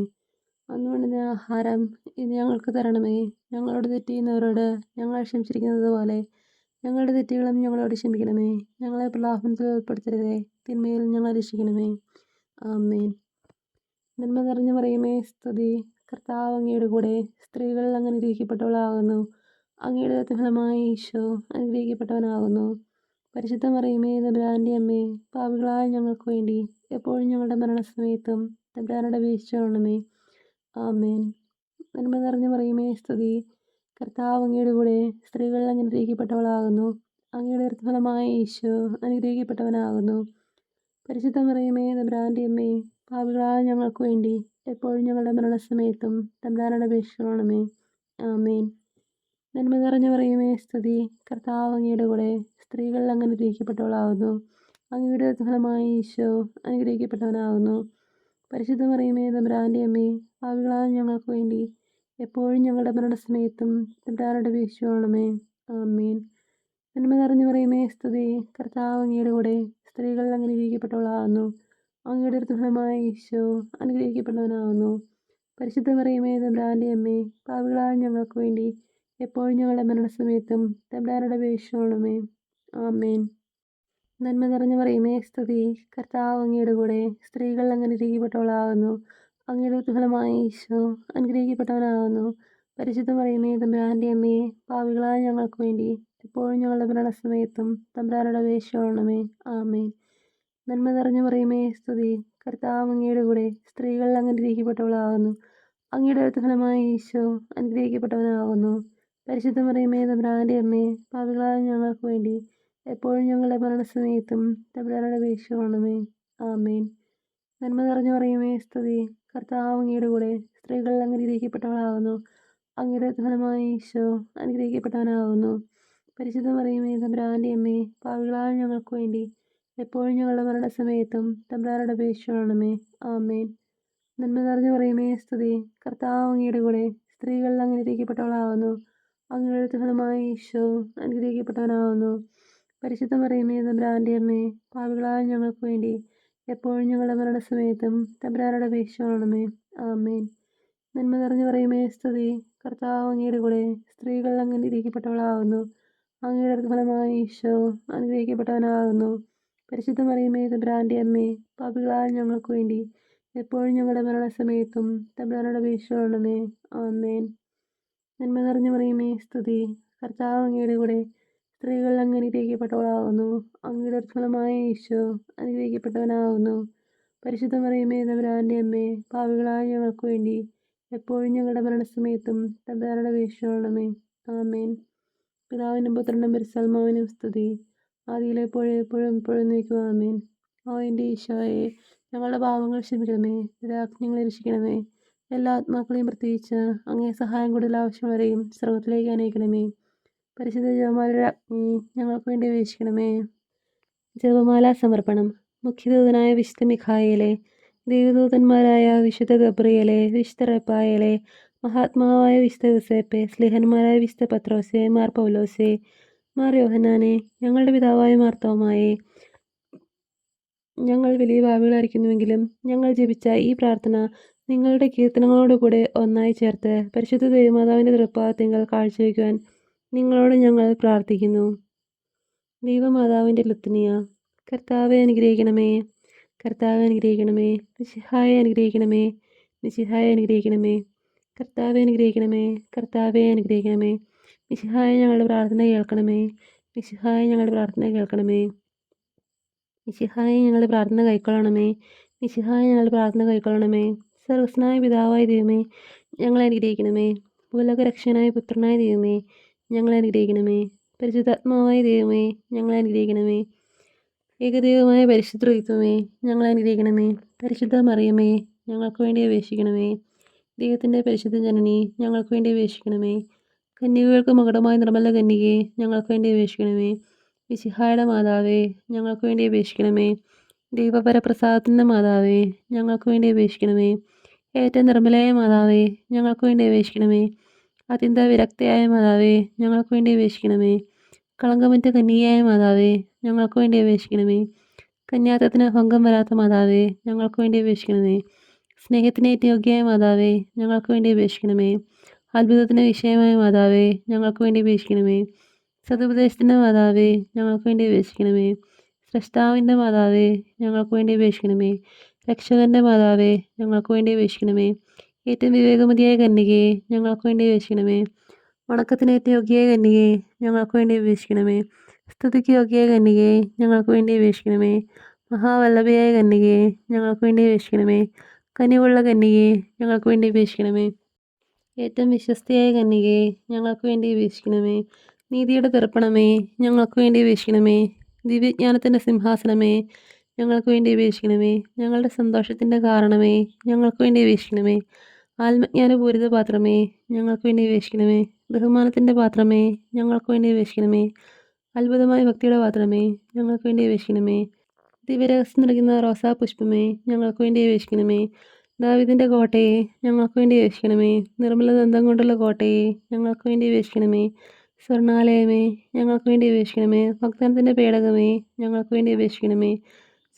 അന്ന് വേണ്ടുന്ന ആഹാരം ഇന്ന് ഞങ്ങൾക്ക് തരണമേ. ഞങ്ങളോട് തെറ്റ് ചെയ്യുന്നവരോട് ഞങ്ങൾ ക്ഷമിച്ചിരിക്കുന്നത് പോലെ ഞങ്ങളുടെ തെറ്റുകളും ഞങ്ങളോട് ക്ഷമിക്കണമേ. ഞങ്ങളെ പ്രലോഭനത്തിൽ ഉൾപ്പെടുത്തരുതേ, തിന്മയിൽ ഞങ്ങളെ രക്ഷിക്കണമേ. ആമേൻ. നന്മ നിറഞ്ഞ മറിയമേ സ്തുതി, കർത്താവ് അങ്ങയുടെ കൂടെ സ്ത്രീകൾ അങ്ങ് അനുഗ്രഹിക്കപ്പെട്ടവളാകുന്നു. അങ്ങയുടെ ഫലമായി ഈശോ അനുഗ്രഹിക്കപ്പെട്ടവനാകുന്നു. പരിശുദ്ധ മറിയമേ തമ്പുരാൻ്റെ അമ്മേ, പാപികളായ ഞങ്ങൾക്ക് വേണ്ടി എപ്പോഴും ഞങ്ങളുടെ മരണസമയത്തും തമ്പുരാനോട് അപേക്ഷിക്കണമേ. ആമേൻ. നന്മ നിറഞ്ഞ മറിയമേ സ്തുതി, കർത്താവ് അങ്ങയുടെ കൂടെ സ്ത്രീകൾ അങ്ങ് അനുഗ്രഹിക്കപ്പെട്ടവളാകുന്നു. അങ്ങയുടെ ഫലമായ ഈശോ അനുഗ്രഹിക്കപ്പെട്ടവനാകുന്നു. പരിശുദ്ധ മറിയമേ തമ്പുരാൻ്റെ അമ്മേ, പാപികളായ ഞങ്ങൾക്ക് വേണ്ടി എപ്പോഴും ഞങ്ങളുടെ മരണസമയത്തും തമ്പുരാനോട് അപേക്ഷിക്കണമേ. ആമേൻ. നന്മ നിറഞ്ഞ മറിയമേ സ്തുതി, കർത്താവ് അങ്ങയുടെ കൂടെ സ്ത്രീകൾ അങ്ങ് അനുഗ്രഹിക്കപ്പെട്ടവളാകുന്നു. അങ്ങയുടെ ഫലമായ ഈശോ അനുഗ്രഹിക്കപ്പെട്ടവനാകുന്നു. പരിശുദ്ധ മറിയമേ തമ്പുരാൻ്റെ അമ്മേ, പാപികളായ ഞങ്ങൾക്ക് വേണ്ടി എപ്പോഴും ഞങ്ങളുടെ മരണസമയത്തും തമ്പുരാനോട് അപേക്ഷിക്കണമേ. ആമേൻ. നന്മ നിറഞ്ഞ മറിയമേ സ്തുതി, കർത്താവ് അങ്ങയുടെ കൂടെ സ്ത്രീകൾ അങ്ങ് അനുഗ്രഹിക്കപ്പെട്ടവളാകുന്നു. അങ്ങയുടെ ഫലമായ ഈശോ അനുഗ്രഹിക്കപ്പെട്ടവനാകുന്നു. പരിശുദ്ധ മറിയമേ തമ്പുരാൻ്റെ അമ്മേ, പാപികളായ ഞങ്ങൾക്ക് വേണ്ടി എപ്പോഴും ഞങ്ങളുടെ മരണസമയത്തും തമ്പുരാനോട് അപേക്ഷിക്കണമേ. ആമേൻ. നന്മ നിറഞ്ഞ മറിയമേ സ്തുതി, കർത്താവ് അങ്ങയുടെ കൂടെ സ്ത്രീകൾ അങ്ങ് അനുഗ്രഹിക്കപ്പെട്ടവളാകുന്നു. അങ്ങയുടെ ഫലമായ ഈശോ അനുഗ്രഹിക്കപ്പെട്ടവനാകുന്നു. പരിശുദ്ധ മറിയമേ തമ്പുരാൻ്റെ അമ്മേ, പാപികളായ ഞങ്ങൾക്ക് വേണ്ടി എപ്പോഴും ഞങ്ങളുടെ മരണസമയത്തും തമ്പുരാനോട് അപേക്ഷിക്കണമേ. ആമേൻ. നന്മ നിറഞ്ഞ മറിയമേ സ്തുതി, കർത്താവ് അങ്ങയുടെ കൂടെ സ്ത്രീകൾ അങ്ങ് അനുഗ്രഹിക്കപ്പെട്ടവളാകുന്നു. അങ്ങയുടെ ഫലമായ ഈശോ അനുഗ്രഹിക്കപ്പെട്ടവനാകുന്നു. പരിശുദ്ധ മറിയമേ തമ്പുരാൻ്റെ അമ്മേ, പാപികളായ ഞങ്ങൾക്ക് വേണ്ടി എപ്പോഴും ഞങ്ങളുടെ മരണസമയത്തും തമ്പുരാനോട് അപേക്ഷിക്കണമേ. ആമേൻ. നന്മ നിറഞ്ഞു പറയുമേ സ്തുതി. കർത്താവ് അങ്ങയുടെ കൂടെ സ്ത്രീകൾ അനുഗ്രഹിക്കപ്പെട്ടവളാകുന്നു. അങ്ങയുടെ ഫലമായി ഈശോ അനുഗ്രഹിക്കപ്പെട്ടവനാകുന്നു. പരിശുദ്ധ മറിയമേ തമ്പുരാന്റെ അമ്മേ, പാപികളായ ഞങ്ങൾക്ക് വേണ്ടി എപ്പോഴും ഞങ്ങളുടെ മരണസമയത്തും തമ്പുരാനോട് അപേക്ഷിക്കണമേ. ആമേൻ. നന്മ നിറഞ്ഞു പറയുമേ സ്തുതി. കർത്താവ് അങ്ങയുടെ കൂടെ സ്ത്രീകൾ അനുഗ്രഹിക്കപ്പെട്ടവളാകുന്നു. അങ്ങയുടെ ഫലമായി ഈശോ അനുഗ്രഹിക്കപ്പെട്ടവനാകുന്നു. പരിശുദ്ധ മറിയമേ തമ്പുരാന്റെ അമ്മേ, പാപികളായ ഞങ്ങൾക്ക് വേണ്ടി എപ്പോഴും ഞങ്ങളുടെ മരണസമയത്തും തമ്പുരാനോട് അപേക്ഷിക്കണമേ. ആമേൻ. നന്മ നിറഞ്ഞു പറയുമേ സ്തുതി. കർത്താവ് അങ്ങയുടെ കൂടെ സ്ത്രീകൾ അനുഗ്രഹിക്കപ്പെട്ടവളാകുന്നു. അങ്ങയുടെ ഫലമായി ഈശോ അനുഗ്രഹിക്കപ്പെട്ടവനാകുന്നു. പരിശുദ്ധ മറിയമേ തമ്പുരാന്റെ അമ്മേ, പാപികളായ ഞങ്ങൾക്ക് വേണ്ടി എപ്പോഴും ഞങ്ങളുടെ മരണസമയത്തും തമ്പുരാനോട് അപേക്ഷിക്കണമേ. ആമേൻ. നന്മ നിറഞ്ഞു പറയുമേ സ്തുതി. കർത്താവ് അങ്ങയുടെ കൂടെ സ്ത്രീകൾ അനുഗ്രഹിക്കപ്പെട്ടവളാകുന്നു. അങ്ങയുടെ ഫലമായ ഈശോ അനുഗ്രഹിക്കപ്പെട്ടവനാകുന്നു. പരിശുദ്ധ മറിയമേ തമ്പുരാന്റെ അമ്മേ, പാപികളായ ഞങ്ങൾക്ക് വേണ്ടി എപ്പോഴും ഞങ്ങളുടെ മരണസമയത്തും തമ്പുരാനോട് അപേക്ഷിക്കണമേ. ആമേൻ. പിതാവിനും പുത്രനും പരിശുദ്ധാത്മാവിനും സ്തുതി. ആദിയിലെപ്പോഴും എപ്പോഴും എപ്പോഴും നീക്കുക. ആമേൻ. ഓ എൻ്റെ ഈശോയെ, ഞങ്ങളുടെ പാപങ്ങൾ ക്ഷമിക്കണമേ, ഞങ്ങളെ രക്ഷിക്കണമേ. എല്ലാ ആത്മാക്കളെയും പ്രത്യേകിച്ച് അങ്ങേ സഹായം കൂടുതൽ ആവശ്യമുള്ളവരെയും സ്വർഗത്തിലേക്ക് അനയിക്കണമേ. പരിശുദ്ധ ജപമാലയുടെ അഗ്നി ഞങ്ങൾക്ക് വേണ്ടി അപേക്ഷിക്കണമേ. ജപമാല സമർപ്പണം. മുഖ്യദൂതനായ വിശുദ്ധ മിഖായേലെ, ദൈവദൂതന്മാരായ വിശുദ്ധ ഗബ്രിയേലെ, വിശുദ്ധ റെപ്പായേലെ, മഹാത്മാവായ വിശുദ്ധ യൂസേപ്പെ, സ്ലിഹന്മാരായ വിശുദ്ധ പത്രോസെ, മാർ പൗലോസെ, മാർ യോഹന്നാനെ, ഞങ്ങളുടെ പിതാവായ മാർത്തോമായെ, ഞങ്ങൾ വലിയ പാപികളായിരിക്കുന്നുവെങ്കിലും ഞങ്ങൾ ജപിച്ച ഈ പ്രാർത്ഥന നിങ്ങളുടെ കീർത്തനങ്ങളോടുകൂടെ ഒന്നായി ചേർത്ത് പരിശുദ്ധ ദൈവമാതാവിൻ്റെ തൃപ്പാദത്തിങ്കൽ കാഴ്ചവെക്കുവാൻ നിങ്ങളോട് ഞങ്ങൾ പ്രാർത്ഥിക്കുന്നു. ദൈവമാതാവിൻ്റെ ലുത്തിനിയ. കർത്താവെ അനുഗ്രഹിക്കണമേ, കർത്താവെ അനുഗ്രഹിക്കണമേ. മിശിഹായെ അനുഗ്രഹിക്കണമേ, മിശിഹായെ അനുഗ്രഹിക്കണമേ. കർത്താവെ അനുഗ്രഹിക്കണമേ, കർത്താവെ അനുഗ്രഹിക്കണമേ. മിശിഹായെ ഞങ്ങളുടെ പ്രാർത്ഥന കേൾക്കണമേ, മിശിഹായെ ഞങ്ങളുടെ പ്രാർത്ഥന കേൾക്കണമേ. മിശിഹായെ ഞങ്ങളുടെ പ്രാർത്ഥന കൈക്കൊള്ളണമേ, മിശിഹായെ ഞങ്ങളുടെ പ്രാർത്ഥന കൈക്കൊള്ളണമേ. സർവസ്നായ പിതാവായ ദൈവമേ, ഞങ്ങളെ അനുഗ്രഹിക്കണമേ. ഭൂലോകരക്ഷകനായ പുത്രനായ ദൈവമേ, ഞങ്ങളെ അനുഗ്രഹിക്കണമേ. പരിശുദ്ധാത്മാവായ ദൈവമേ, ഞങ്ങളെ അനുഗ്രഹിക്കണമേ. ഏകദൈവമായ പരിശുദ്ധ ത്രിത്വമേ, ഞങ്ങളെ അനുഗ്രഹിക്കണമേ. പരിശുദ്ധ മറിയമേ, ഞങ്ങൾക്ക് വേണ്ടി അപേക്ഷിക്കണമേ. ദൈവത്തിൻ്റെ പരിശുദ്ധ ജനനി, ഞങ്ങൾക്ക് വേണ്ടി അപേക്ഷിക്കണമേ. കന്യകകൾക്ക് മകുടമായ നിർമ്മല കന്യകയെ, ഞങ്ങൾക്ക് വേണ്ടി അപേക്ഷിക്കണമേ. മിശിഹായുടെ മാതാവേ, ഞങ്ങൾക്ക് വേണ്ടി അപേക്ഷിക്കണമേ. ദൈവപരപ്രസാദത്തിൻ്റെ മാതാവേ, ഞങ്ങൾക്ക് വേണ്ടി അപേക്ഷിക്കണമേ. ഏറ്റവും നിർമ്മലയായ മാതാവേ, ഞങ്ങൾക്ക് വേണ്ടി അപേക്ഷിക്കണമേ. അത്യന്ത വിരക്തയായ മാതാവേ, ഞങ്ങൾക്ക് വേണ്ടി അപേക്ഷിക്കണമേ. കളങ്കമറ്റ കന്യകയായ മാതാവേ, ഞങ്ങൾക്ക് വേണ്ടി അപേക്ഷിക്കണമേ. കന്യാത്വത്തിന് ഭംഗം വരാത്ത മാതാവേ, ഞങ്ങൾക്ക് വേണ്ടി അപേക്ഷിക്കണമേ. സ്നേഹത്തിന് ഏറ്റവും യോഗ്യയായ മാതാവേ, ഞങ്ങൾക്ക് വേണ്ടി അപേക്ഷിക്കണമേ. അത്ഭുതത്തിന് വിഷയമായ മാതാവേ, ഞങ്ങൾക്ക് വേണ്ടി അപേക്ഷിക്കണമേ. സതുപദേശത്തിൻ്റെ മാതാവേ, ഞങ്ങൾക്ക് വേണ്ടി അപേക്ഷിക്കണമേ. സ്രഷ്ടാവിൻ്റെ മാതാവേ, ഞങ്ങൾക്ക് വേണ്ടി അപേക്ഷിക്കണമേ. രക്ഷകൻ്റെ മാതാവേ, ഞങ്ങൾക്ക് വേണ്ടി അപേക്ഷിക്കണമേ. ഏറ്റവും വിവേകമതിയായ കന്യകയെ, ഞങ്ങൾക്ക് വേണ്ടി അപേക്ഷിക്കണമേ. വണക്കത്തിന് ഏറ്റവും യോഗ്യയായ കന്യകയെ, ഞങ്ങൾക്ക് വേണ്ടി അപേക്ഷിക്കണമേ. സ്തുതിക്ക് യോഗ്യയായ കന്യകയെ, ഞങ്ങൾക്ക് വേണ്ടി അപേക്ഷിക്കണമേ. മഹാവല്ലഭയായ കന്യകയെ, ഞങ്ങൾക്ക് വേണ്ടി അപേക്ഷിക്കണമേ. കനിവുള്ള കന്യകയെ, ഞങ്ങൾക്ക് വേണ്ടി അപേക്ഷിക്കണമേ. ഏറ്റവും വിശ്വസ്തയായ കന്യകയെ, ഞങ്ങൾക്ക് വേണ്ടി അപേക്ഷിക്കണമേ. നീതിയുടെ തർപ്പണമേ, ഞങ്ങൾക്ക് വേണ്ടി അപേക്ഷിക്കണമേ. ദിവ്യജ്ഞാനത്തിൻ്റെ സിംഹാസനമേ, ഞങ്ങൾക്ക് വേണ്ടി അപേക്ഷിക്കണമേ. ഞങ്ങളുടെ സന്തോഷത്തിൻ്റെ കാരണമേ, ഞങ്ങൾക്ക് വേണ്ടി അപേക്ഷിക്കണമേ. ആത്മജ്ഞാനപൂരിത പാത്രമേ, ഞങ്ങൾക്ക് വേണ്ടി അപേക്ഷിക്കണമേ. ബഹുമാനത്തിൻ്റെ പാത്രമേ, ഞങ്ങൾക്ക് വേണ്ടി അപേക്ഷിക്കണമേ. അത്ഭുതമായ ഭക്തിയുടെ പാത്രമേ, ഞങ്ങൾക്ക് വേണ്ടി അപേക്ഷിക്കണമേ. ദിവ്യരഹസ്യം നൽകുന്ന റോസാപുഷ്പമേ, ഞങ്ങൾക്ക് വേണ്ടി അപേക്ഷിക്കണമേ. ദാവീദിൻ്റെ കോട്ടയെ, ഞങ്ങൾക്ക് വേണ്ടി അപേക്ഷിക്കണമേ. നിർമ്മല ദന്തം കൊണ്ടുള്ള കോട്ടയെ, ഞങ്ങൾക്ക് വേണ്ടി അപേക്ഷിക്കണമേ. സ്വർണാലയമേ, ഞങ്ങൾക്ക് വേണ്ടി അപേക്ഷിക്കണമേ. വാഗ്ദാനത്തിൻ്റെ പേടകമേ, ഞങ്ങൾക്ക് വേണ്ടി അപേക്ഷിക്കണമേ.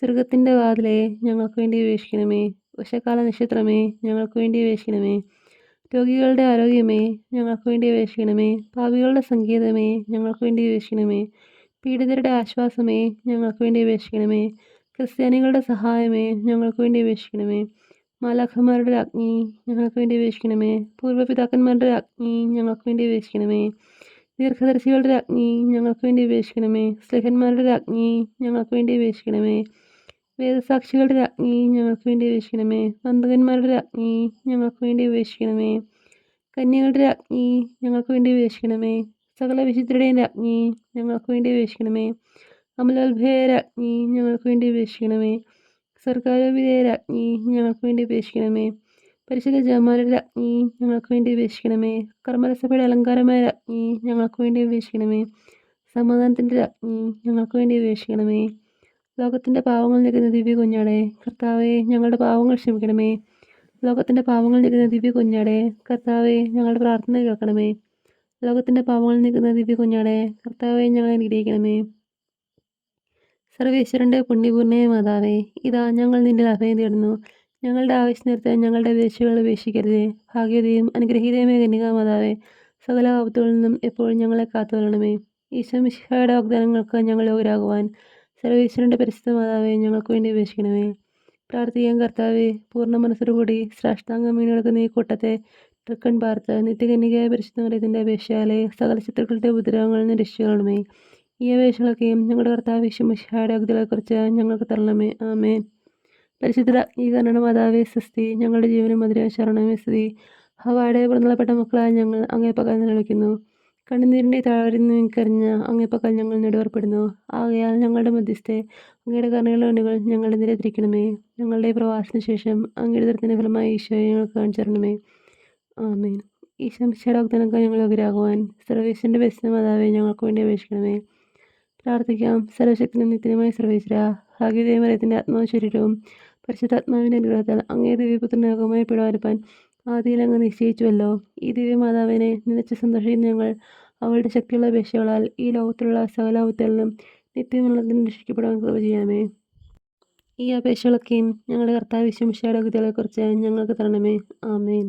സ്വർഗത്തിൻ്റെ വാതിലെ, ഞങ്ങൾക്ക് വേണ്ടി അപേക്ഷിക്കണമേ. ഉഷകാല നക്ഷത്രമേ, ഞങ്ങൾക്ക് വേണ്ടി അപേക്ഷിക്കണമേ. രോഗികളുടെ ആരോഗ്യമേ, ഞങ്ങൾക്ക് വേണ്ടി അപേക്ഷിക്കണമേ. പാപികളുടെ സംഗീതമേ, ഞങ്ങൾക്ക് വേണ്ടി അപേക്ഷിക്കണമേ. പീഡിതരുടെ ആശ്വാസമേ, ഞങ്ങൾക്ക് വേണ്ടി അപേക്ഷിക്കണമേ. ക്രിസ്ത്യാനികളുടെ സഹായമേ, ഞങ്ങൾക്ക് വേണ്ടി അപേക്ഷിക്കണമേ. മാലാഖമാരുടെ അഗ്നി, ഞങ്ങൾക്ക് വേണ്ടി അപേക്ഷിക്കണമേ. പൂർവ്വപിതാക്കന്മാരുടെ അഗ്നി, ഞങ്ങൾക്ക് വേണ്ടി അപേക്ഷിക്കണമേ. ദീർഘദർശികളുടെ അഗ്നി, ഞങ്ങൾക്ക് വേണ്ടി അപേക്ഷിക്കണമേ. സ്ലേഹന്മാരുടെ അഗ്നി, ഞങ്ങൾക്ക് വേണ്ടി അപേക്ഷിക്കണമേ. വേദസാക്ഷികളുടെ അഗ്നി, ഞങ്ങൾക്ക് വേണ്ടി അപേക്ഷിക്കണമേ. വന്ദകന്മാരുടെ അഗ്നി, ഞങ്ങൾക്ക് വേണ്ടി അപേക്ഷിക്കണമേ. കന്യകളുടെ അഗ്നി, ഞങ്ങൾക്ക് വേണ്ടി അപേക്ഷിക്കണമേ. സകല വിശുദ്ധരുടെയും അഗ്നി, ഞങ്ങൾക്ക് വേണ്ടി അപേക്ഷിക്കണമേ. അമലോത്ഭയരുടെ അഗ്നി, ഞങ്ങൾക്ക് വേണ്ടി അപേക്ഷിക്കണമേ. സർക്കാരോപിതയായ രാജ്ഞി ഞങ്ങൾക്ക് വേണ്ടി അപേക്ഷിക്കണമേ. പരിശുദ്ധ ജപമാലയുടെ രാജ്ഞി ഞങ്ങൾക്ക് വേണ്ടി അപേക്ഷിക്കണമേ. കർമ്മരസഭയുടെ അലങ്കാരമായ രാജ്ഞി ഞങ്ങൾക്ക് വേണ്ടി അപേക്ഷിക്കണമേ. സമാധാനത്തിൻ്റെ രാജ്ഞി ഞങ്ങൾക്ക് വേണ്ടി അപേക്ഷിക്കണമേ. ലോകത്തിൻ്റെ പാവങ്ങൾ നീക്കുന്ന ദിവ്യ കുഞ്ഞാടേ, കർത്താവെ ഞങ്ങളുടെ പാവങ്ങൾ ക്ഷമിക്കണമേ. ലോകത്തിൻ്റെ പാവങ്ങൾ നീക്കുന്ന ദിവ്യ കുഞ്ഞാടേ, കർത്താവെ ഞങ്ങളുടെ പ്രാർത്ഥന കേൾക്കണമേ. ലോകത്തിൻ്റെ പാവങ്ങൾ നീക്കുന്ന ദിവ്യ കുഞ്ഞാടേ, കർത്താവെ ഞങ്ങളെ അനുഗ്രഹിക്കണമേ. സർവേശ്വരൻ്റെ പുണ്യപൂർണ്ണയ മാതാവേ, ഇതാ ഞങ്ങൾ നിന്റെ അഭയം തേടുന്നു. ഞങ്ങളുടെ ആവശ്യനേരത്ത് ഞങ്ങളുടെ അപേക്ഷകൾ ഉപേക്ഷിക്കരുതേ. ഭാഗ്യതയും അനുഗ്രഹീതയുമായ കന്യകാമാതാവേ, സകല ആപത്തുകളിൽ നിന്നും എപ്പോഴും ഞങ്ങളെ കാത്തുകൊള്ളണമേ. ഈശോ മിശിഹായുടെ വാഗ്ദാനങ്ങൾക്ക് ഞങ്ങൾ യോഗ്യരാകുവാൻ സർവേശ്വരൻ്റെ പരിശുദ്ധ മാതാവേ, ഞങ്ങൾക്ക് വേണ്ടി അപേക്ഷിക്കണമേ. പ്രാർത്ഥിക്കാൻ കർത്താവെ, പൂർണ്ണ മനസ്സോടുകൂടി സാഷ്ടാംഗം വീണെടുക്കുന്ന ഈ കൂട്ടത്തെ തൃക്കൺ പാർത്ത് നിത്യകന്യകയായ പരിശുദ്ധ മറിയത്തിൻ്റെ അപേക്ഷയാലെ സകല ശത്രുക്കളുടെ ഉപദ്രവങ്ങളിൽ നിന്ന് രക്ഷിക്കണമേ. ഈ അപേക്ഷകളൊക്കെയും ഞങ്ങളുടെ കർത്താവ് ഈശോ മിശിഹായുടെ വാഗ്ദാനങ്ങളെക്കുറിച്ച് ഞങ്ങൾക്ക് തരണമേ. ആമേൻ. പരിശുദ്ധ രാജ്ഞീകരണ മാതാവേ സ്വസ്തി. ഞങ്ങളുടെ ജീവനും മധുരമായ ശരണമേ സ്തുതി. ഹവ്വായുടെ പിറന്നപ്പെട്ട മക്കളായ ഞങ്ങൾ അങ്ങേ പക്കൽ നിലവിളിക്കുന്നു. കണ്ണുനീരിൻ്റെ താഴ്വരയിൽ കരിഞ്ഞ് അങ്ങേ പക്കൽ ഞങ്ങൾ നെടുവേർപ്പെടുന്നു. ആകയാൽ ഞങ്ങളുടെ മധ്യസ്ഥെ അങ്ങയുടെ കരുണയുള്ള കണ്ണുകൾ ഞങ്ങളുടെ നേരെ തിരിക്കണമേ. ഞങ്ങളുടെ പ്രവാസത്തിന് ശേഷം അങ്ങയുടെ ദുരിതത്തിന് ഫലമായി ഈശോയെ ഞങ്ങൾക്ക് കാണിച്ചു തരണമേ. ആമേൻ. ഈശോ മിശിഹായുടെ വാഗ്ദാനങ്ങൾക്ക് ഞങ്ങൾ യോഗ്യരാകുവാൻ സർവേശ്വരൻ്റെ പരിശുദ്ധ മാതാവേ, ഞങ്ങൾക്ക് വേണ്ടി അപേക്ഷിക്കണമേ. പ്രാർത്ഥിക്കാം. സർവശക്തനും നിത്യനുമായ സർവേശ്വരാ, ഭാഗ്യതയും മറിയത്തിൻ്റെ ആത്മാവും ശരീരവും പരിശുദ്ധാത്മാവിൻ്റെ അനുഗ്രഹത്താൽ അങ്ങേ ദിവ്യപുത്രൻ്റെ യോഗമായി പിടവരുപ്പാൻ ആദിയിൽ അങ്ങ് നിശ്ചയിച്ചുവല്ലോ. ഈ ദിവ്യമാതാവിനെ നിലച്ച് സന്തോഷിക്കുന്ന ഞങ്ങൾ അവളുടെ ശക്തിയുള്ള അപേക്ഷകളാൽ ഈ ലോകത്തിലുള്ള സകല ആപത്തുകളിലും നിത്യമുള്ളതിന് രക്ഷിക്കപ്പെടാൻ കൃപ ചെയ്യാമേ. ഈ അപേക്ഷകളൊക്കെയും ഞങ്ങളുടെ കർത്താവ് ഈശോ മിശിഹായുടെ വാഗ്ദാനങ്ങളെക്കുറിച്ച് ഞങ്ങൾക്ക് തരണമേ. ആമേൻ.